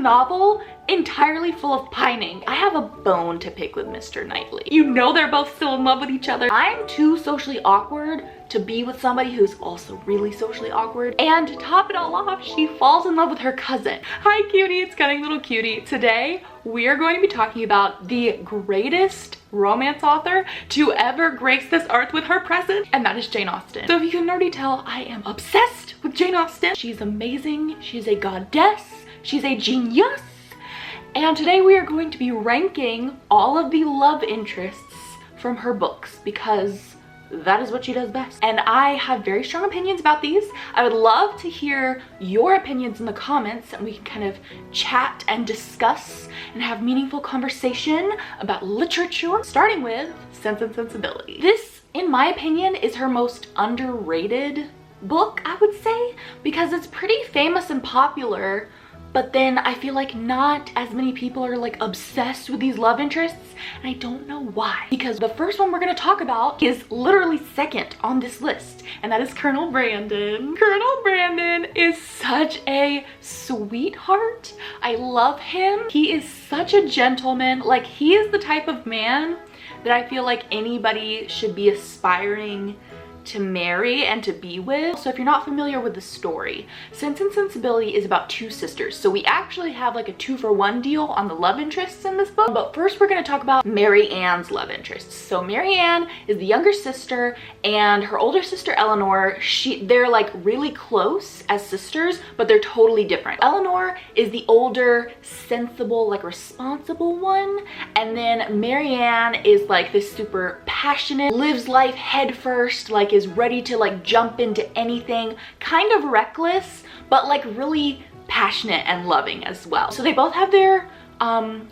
novel entirely full of pining. I have a bone to pick with Mr. Knightley. You know they're both still in love with each other. I'm too socially awkward to be with somebody who's also really socially awkward. And to top it all off, she falls in love with her cousin. Hi cutie, it's Cunning Little Cutie. Today, we are going to be talking about the greatest romance author to ever grace this earth with her presence, and that is Jane Austen. So if you can already tell, I am obsessed with Jane Austen. She's amazing, she's a goddess, she's a genius. And today we are going to be ranking all of the love interests from her books because that is what she does best. And I have very strong opinions about these. I would love to hear your opinions in the comments and we can kind of chat and discuss and have meaningful conversation about literature, starting with Sense and Sensibility. This, in my opinion, is her most underrated book, I would say, because it's pretty famous and popular, but then I feel like not as many people are like obsessed with these love interests, and I don't know why. Because the first one we're gonna talk about is literally second on this list, and that is Colonel Brandon. Colonel Brandon is such a sweetheart. I love him. He is such a gentleman. Like, he is the type of man that I feel like anybody should be aspiring to marry and to be with. So if you're not familiar with the story, Sense and Sensibility is about two sisters. So we actually have like a 2-for-1 deal on the love interests in this book. But first we're going to talk about Mary Anne's love interests. So Mary Anne is the younger sister, and her older sister Eleanor, they're like really close as sisters, but they're totally different. Eleanor is the older, sensible, like responsible one, and then Mary Anne is like this super passionate, lives life head first, like is ready to like jump into anything, kind of reckless, but like really passionate and loving as well. So they both have their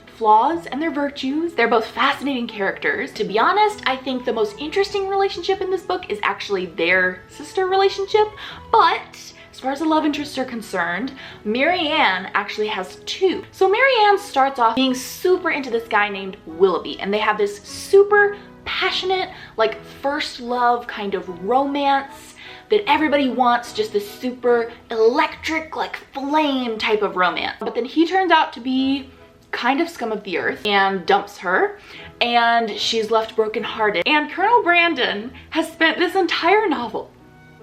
flaws and their virtues. They're both fascinating characters. To be honest, I think the most interesting relationship in this book is actually their sister relationship, but as far as the love interests are concerned, Mary Anne actually has two. So Mary Anne starts off being super into this guy named Willoughby, and they have this super passionate, like first love kind of romance that everybody wants, just this super electric, like flame type of romance. But then he turns out to be kind of scum of the earth and dumps her, and she's left brokenhearted. And Colonel Brandon has spent this entire novel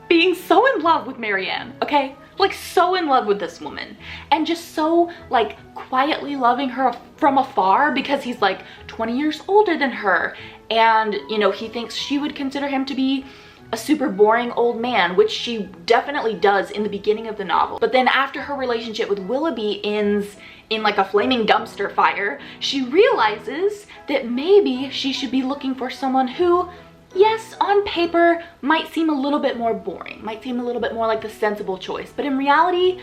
being so in love with Mary Anne, okay? Like so in love with this woman, and just so like quietly loving her from afar because he's like 20 years older than her, and you know, he thinks she would consider him to be a super boring old man, which she definitely does in the beginning of the novel. But then after her relationship with Willoughby ends in like a flaming dumpster fire, she realizes that maybe she should be looking for someone who, yes, on paper might seem a little bit more boring, might seem a little bit more like the sensible choice, but in reality,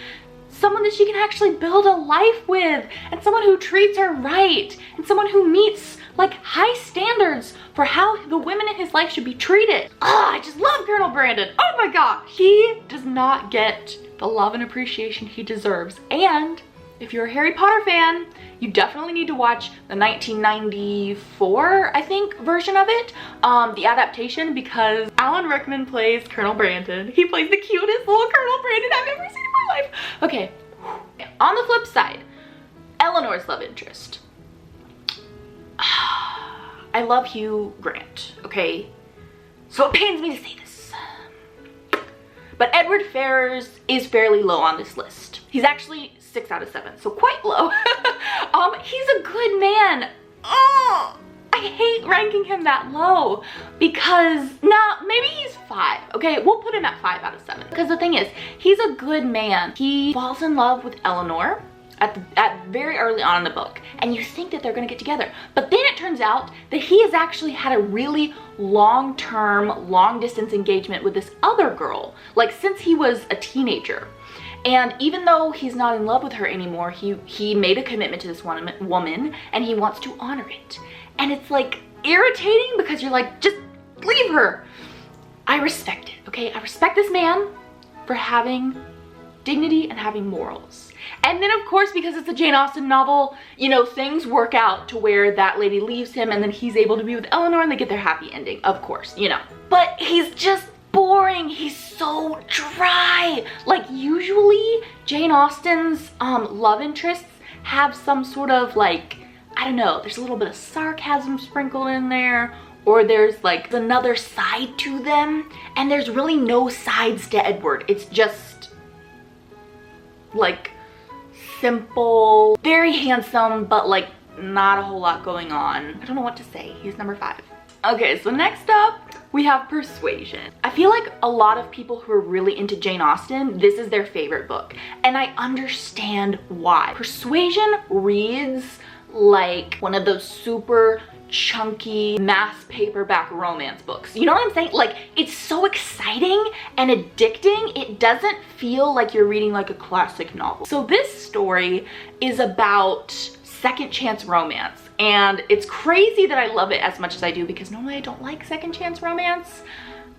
someone that she can actually build a life with, and someone who treats her right, and someone who meets like high standards for how the women in his life should be treated. I just love Colonel Brandon. Oh my gosh. He does not get the love and appreciation he deserves. And if you're a Harry Potter fan, you definitely need to watch the 1994, I think, version of it, the adaptation, because Alan Rickman plays Colonel Brandon. He plays the cutest little Colonel Brandon I've ever seen in my life. Okay, on the flip side, Eleanor's love interest. I love Hugh Grant, okay? So it pains me to say this, but Edward Ferrars is fairly low on this list. He's actually 6 out of 7, so quite low. He's a good man. Oh, I hate ranking him that low because, nah, maybe he's 5. Okay, we'll put him at 5 out of 7. Because the thing is, he's a good man. He falls in love with Eleanor at very early on in the book, and you think that they're gonna get together. But then it turns out that he has actually had a really long-term, long-distance engagement with this other girl, like since he was a teenager. And even though he's not in love with her anymore, he made a commitment to this one woman, and he wants to honor it. And it's like irritating because you're like, just leave her. I respect it, okay? I respect this man for having dignity and having morals. And then of course, because it's a Jane Austen novel, you know, things work out to where that lady leaves him and then he's able to be with Eleanor and they get their happy ending, of course, you know. But he's just boring. He's so dry. Like usually Jane Austen's love interests have some sort of like, I don't know, there's a little bit of sarcasm sprinkled in there, or there's like another side to them, and there's really no sides to Edward. It's just like simple, very handsome, but like not a whole lot going on. I don't know what to say. He's number 5. Okay, so next up we have Persuasion. I feel like a lot of people who are really into Jane Austen, this is their favorite book, and I understand why. Persuasion reads like one of those super chunky mass paperback romance books. You know what I'm saying? Like, it's so exciting and addicting. It doesn't feel like you're reading like a classic novel. So this story is about second chance romance, and it's crazy that I love it as much as I do, because normally I don't like second chance romance.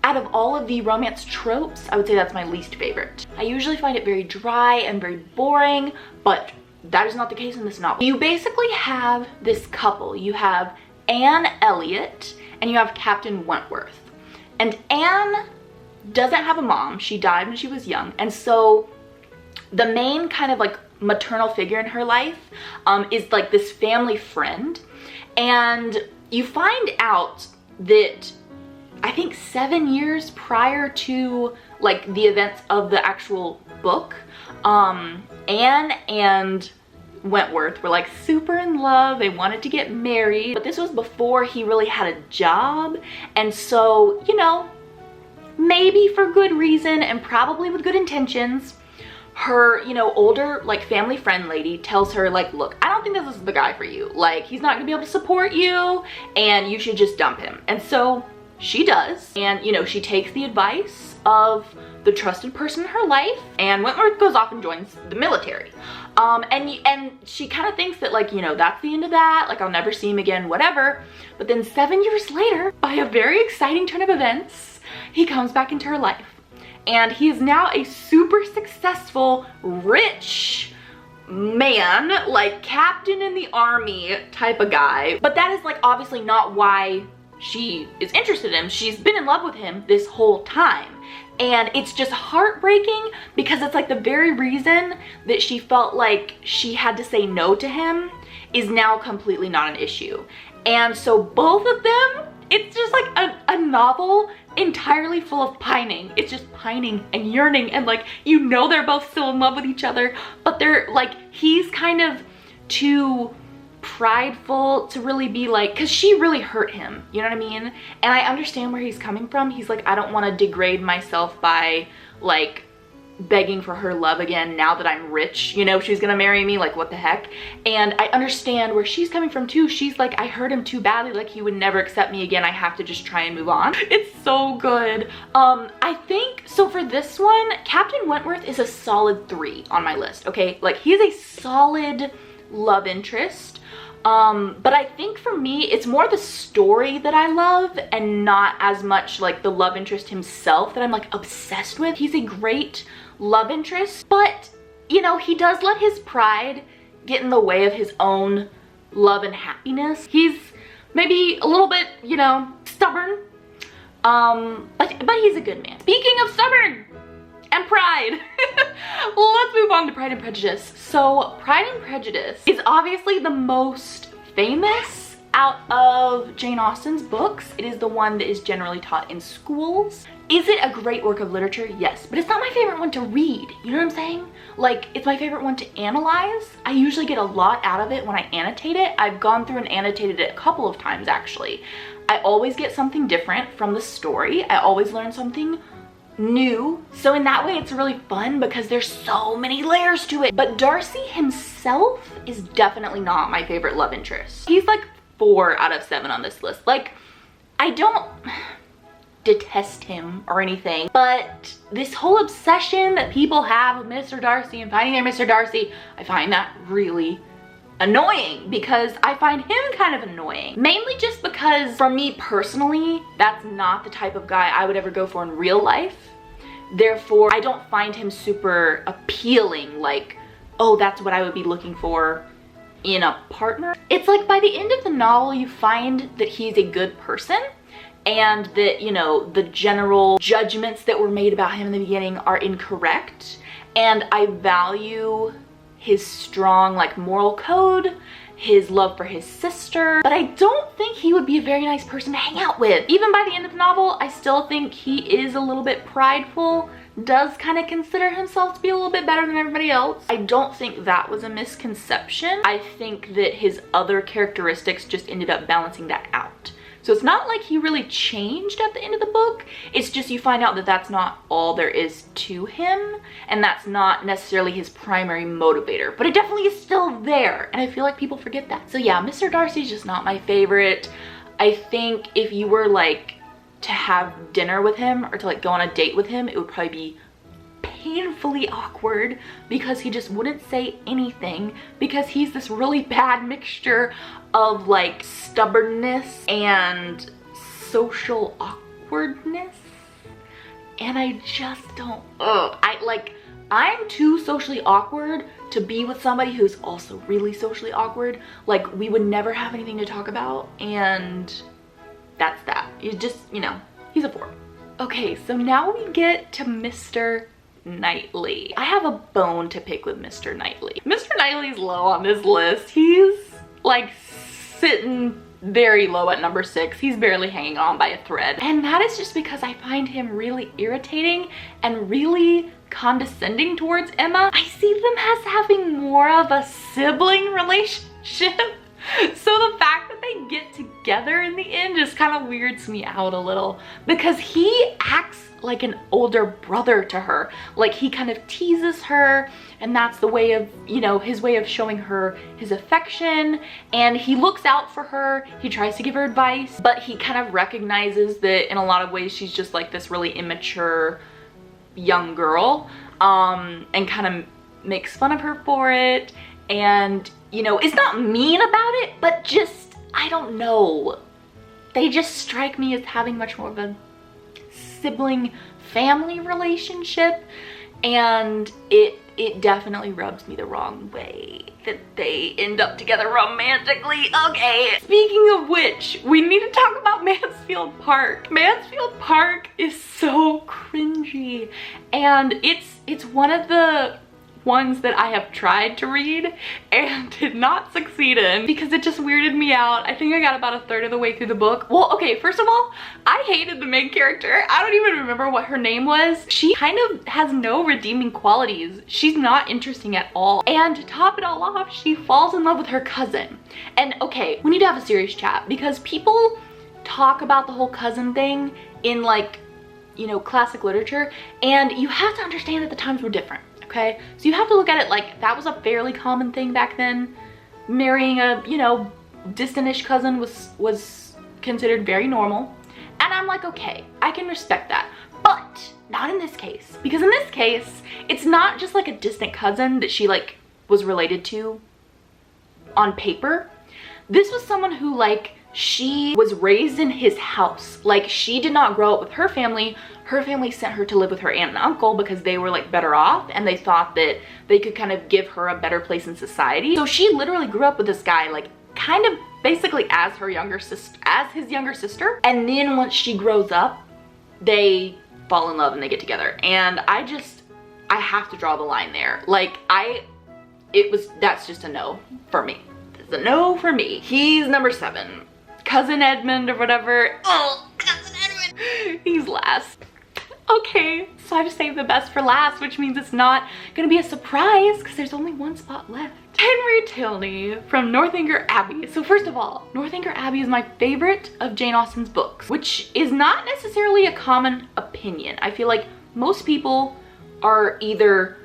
Out of all of the romance tropes, I would say that's my least favorite. I usually find it very dry and very boring, but that is not the case in this novel. You basically have this couple. You have Anne Elliot and you have Captain Wentworth. And Anne doesn't have a mom. She died when she was young. And so the main kind of like maternal figure in her life is like this family friend. And you find out that I think 7 years prior to like the events of the actual book, Anne and Wentworth were like super in love. They wanted to get married, but this was before he really had a job. And so, you know, maybe for good reason and probably with good intentions, her, you know, older like family friend lady tells her like, look, I don't think this is the guy for you. Like, he's not gonna be able to support you and you should just dump him. And so she does. And, you know, she takes the advice of the trusted person in her life, and Wentworth goes off and joins the military. And she kind of thinks that like, you know, that's the end of that, like I'll never see him again, whatever. But then 7 years later, by a very exciting turn of events, he comes back into her life. And he is now a super successful, rich man, like captain in the army type of guy. But that is like obviously not why she is interested in him. She's been in love with him this whole time. And it's just heartbreaking because it's like the very reason that she felt like she had to say no to him is now completely not an issue. And so both of them, it's just like a novel entirely full of pining. It's just pining and yearning, and like, you know, they're both still in love with each other, but they're like, he's kind of too prideful to really be like, because she really hurt him, you know what I mean? And I understand where he's coming from. He's like, I don't want to degrade myself by like begging for her love again now that I'm rich, you know, she's gonna marry me, like what the heck. And I understand where she's coming from too. She's like, I hurt him too badly, like he would never accept me again, I have to just try and move on. It's so good. I think so for this one, Captain Wentworth is a solid 3 on my list. Okay, like he's a solid love interest. But I think for me, it's more the story that I love and not as much like the love interest himself that I'm like obsessed with. He's a great love interest, but you know, he does let his pride get in the way of his own love and happiness. He's maybe a little bit, you know, stubborn, but he's a good man. Speaking of stubborn and pride, let's move on to Pride and Prejudice. So Pride and Prejudice is obviously the most famous out of Jane Austen's books. It is the one that is generally taught in schools. Is it a great work of literature? Yes, but it's not my favorite one to read. You know what I'm saying? Like, it's my favorite one to analyze. I usually get a lot out of it when I annotate it. I've gone through and annotated it a couple of times actually. I always get something different from the story. I always learn something new. So in that way, it's really fun because there's so many layers to it. But Darcy himself is definitely not my favorite love interest. He's like 4 out of 7 on this list. Like, I don't detest him or anything, but this whole obsession that people have with Mr. Darcy and finding their Mr. Darcy, I find that really annoying because I find him kind of annoying. Mainly just because for me personally, that's not the type of guy I would ever go for in real life. Therefore, I don't find him super appealing, like, oh, that's what I would be looking for in a partner. It's like by the end of the novel, you find that he's a good person and that, you know, the general judgments that were made about him in the beginning are incorrect. And I value his strong like moral code, his love for his sister, but I don't think he would be a very nice person to hang out with. Even by the end of the novel, I still think he is a little bit prideful, does kind of consider himself to be a little bit better than everybody else. I don't think that was a misconception. I think that his other characteristics just ended up balancing that out. So it's not like he really changed at the end of the book. It's just you find out that that's not all there is to him, and that's not necessarily his primary motivator, but it definitely is still there, and I feel like people forget that. So yeah, Mr. Darcy's just not my favorite. I think if you were like to have dinner with him or to like go on a date with him, it would probably be painfully awkward because he just wouldn't say anything, because he's this really bad mixture of like stubbornness and social awkwardness, and I just don't, I'm too socially awkward to be with somebody who's also really socially awkward. Like, we would never have anything to talk about, and that's that. You just, you know, he's a 4. Okay, so now we get to Mr. Knightley. I have a bone to pick with Mr. Knightley. Mr. Knightley's low on this list. He's like sitting very low at number 6. He's barely hanging on by a thread. And that is just because I find him really irritating and really condescending towards Emma. I see them as having more of a sibling relationship. So the fact that they get together in the end just kind of weirds me out a little, because he acts like an older brother to her. Like, he kind of teases her, and that's the way of, you know, his way of showing her his affection, and he looks out for her. He tries to give her advice, but he kind of recognizes that in a lot of ways she's just like this really immature young girl, and kind of makes fun of her for it. And, you know, it's not mean about it, but just, I don't know. They just strike me as having much more of a sibling family relationship, and it definitely rubs me the wrong way that they end up together romantically. Okay, speaking of which, we need to talk about Mansfield Park. Mansfield Park is so cringy, and it's one of the ones that I have tried to read and did not succeed in because it just weirded me out. I think I got about a third of the way through the book. Well, okay, first of all, I hated the main character. I don't even remember what her name was. She kind of has no redeeming qualities. She's not interesting at all. And to top it all off, she falls in love with her cousin. And okay, we need to have a serious chat, because people talk about the whole cousin thing in, like, you know, classic literature, and you have to understand that the times were different. Okay, so you have to look at it like that was a fairly common thing back then. Marrying a, you know, distant-ish cousin was considered very normal. And I'm like, okay, I can respect that. But not in this case. Because in this case, it's not just like a distant cousin that she like was related to on paper. This was someone who, like, she was raised in his house. Like, she did not grow up with her family. Her family sent her to live with her aunt and uncle because they were like better off, and they thought that they could kind of give her a better place in society. So she literally grew up with this guy, like kind of basically as her younger sister, as his younger sister. And then once she grows up, they fall in love and they get together. And I have to draw the line there. Like, that's just a no for me. It's a no for me. He's number 7. Cousin Edmund or whatever. Oh, Cousin Edmund. He's last. Okay, so I've saved the best for last, which means it's not gonna be a surprise because there's only one spot left. Henry Tilney from Northanger Abbey. So first of all, Northanger Abbey is my favorite of Jane Austen's books, which is not necessarily a common opinion. I feel like most people are either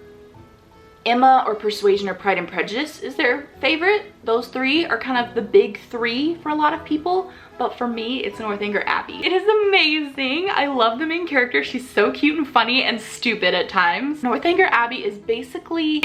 Emma or Persuasion or Pride and Prejudice is their favorite. Those 3 are kind of the big 3 for a lot of people, but for me, it's Northanger Abbey. It is amazing. I love the main character. She's so cute and funny and stupid at times. Northanger Abbey is basically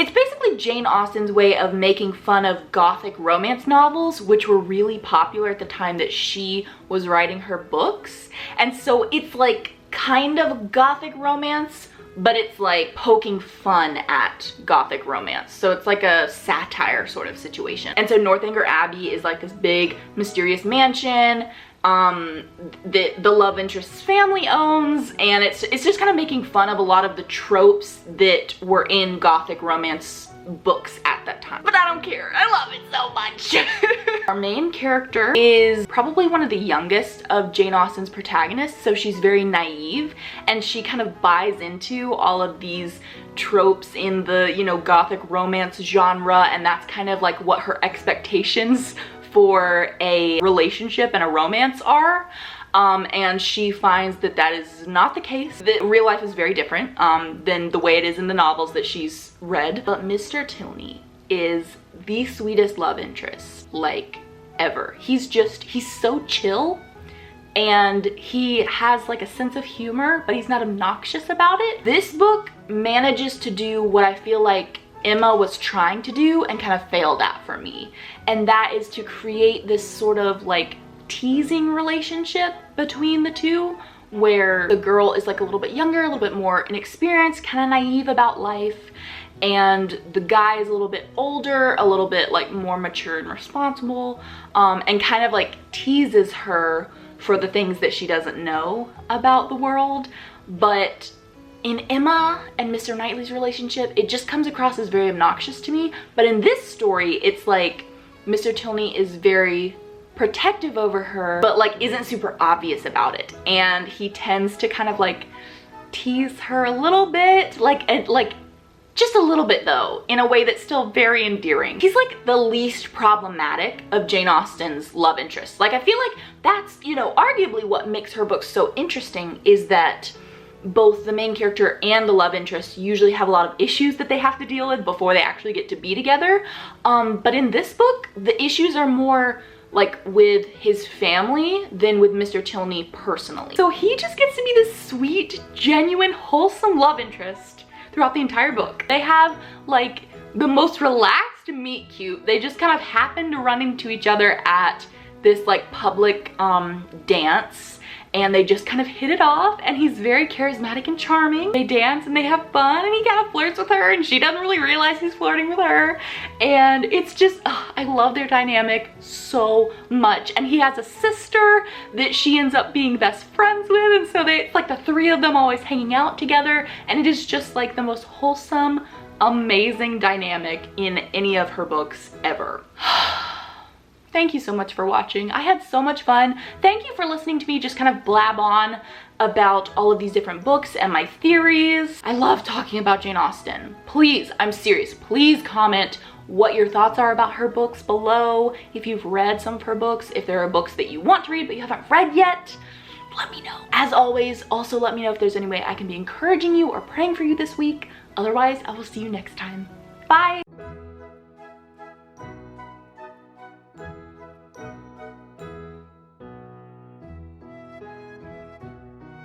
Jane Austen's way of making fun of Gothic romance novels, which were really popular at the time that she was writing her books. And so it's like kind of Gothic romance, but it's like poking fun at Gothic romance. So it's like a satire sort of situation. And so Northanger Abbey is like this big mysterious mansion that the love interest's family owns, and it's just kind of making fun of a lot of the tropes that were in Gothic romance books at that time. But I don't care. I love it so much. Our main character is probably one of the youngest of Jane Austen's protagonists, so she's very naive, and she kind of buys into all of these tropes in the, you know, gothic romance genre, and that's kind of like what her expectations for a relationship and a romance are. And she finds that that is not the case. That real life is very different than the way it is in the novels that she's read. But Mr. Tilney is the sweetest love interest, like, ever. He's so chill, and he has like a sense of humor, but he's not obnoxious about it. This book manages to do what I feel like Emma was trying to do and kind of failed at for me. And that is to create this sort of like teasing relationship between the two, where the girl is like a little bit younger, a little bit more inexperienced, kind of naive about life, and the guy is a little bit older, a little bit like more mature and responsible, and kind of like teases her for the things that she doesn't know about the world. But in Emma and Mr. Knightley's relationship, it just comes across as very obnoxious to me. But in this story, it's like Mr. Tilney is very protective over her, but like isn't super obvious about it, and he tends to kind of like tease her a little bit, like just a little bit though, in a way that's still very endearing. He's like the least problematic of Jane Austen's love interests. Like, I feel like that's, you know, arguably what makes her books so interesting, is that both the main character and the love interest usually have a lot of issues that they have to deal with before they actually get to be together. But in this book, the issues are more like with his family than with Mr. Tilney personally. So he just gets to be this sweet, genuine, wholesome love interest throughout the entire book. They have like the most relaxed meet cute. They just kind of happen to run into each other at this like public dance, and they just kind of hit it off, and he's very charismatic and charming. They dance and they have fun, and he kind of flirts with her, and she doesn't really realize he's flirting with her. And it's just, I love their dynamic so much. And he has a sister that she ends up being best friends with, and so it's like the three of them always hanging out together, and it is just like the most wholesome, amazing dynamic in any of her books ever. Thank you so much for watching. I had so much fun. Thank you for listening to me just kind of blab on about all of these different books and my theories. I love talking about Jane Austen. Please, I'm serious, please comment what your thoughts are about her books below. If you've read some of her books, if there are books that you want to read but you haven't read yet, let me know. As always, also let me know if there's any way I can be encouraging you or praying for you this week. Otherwise, I will see you next time. Bye.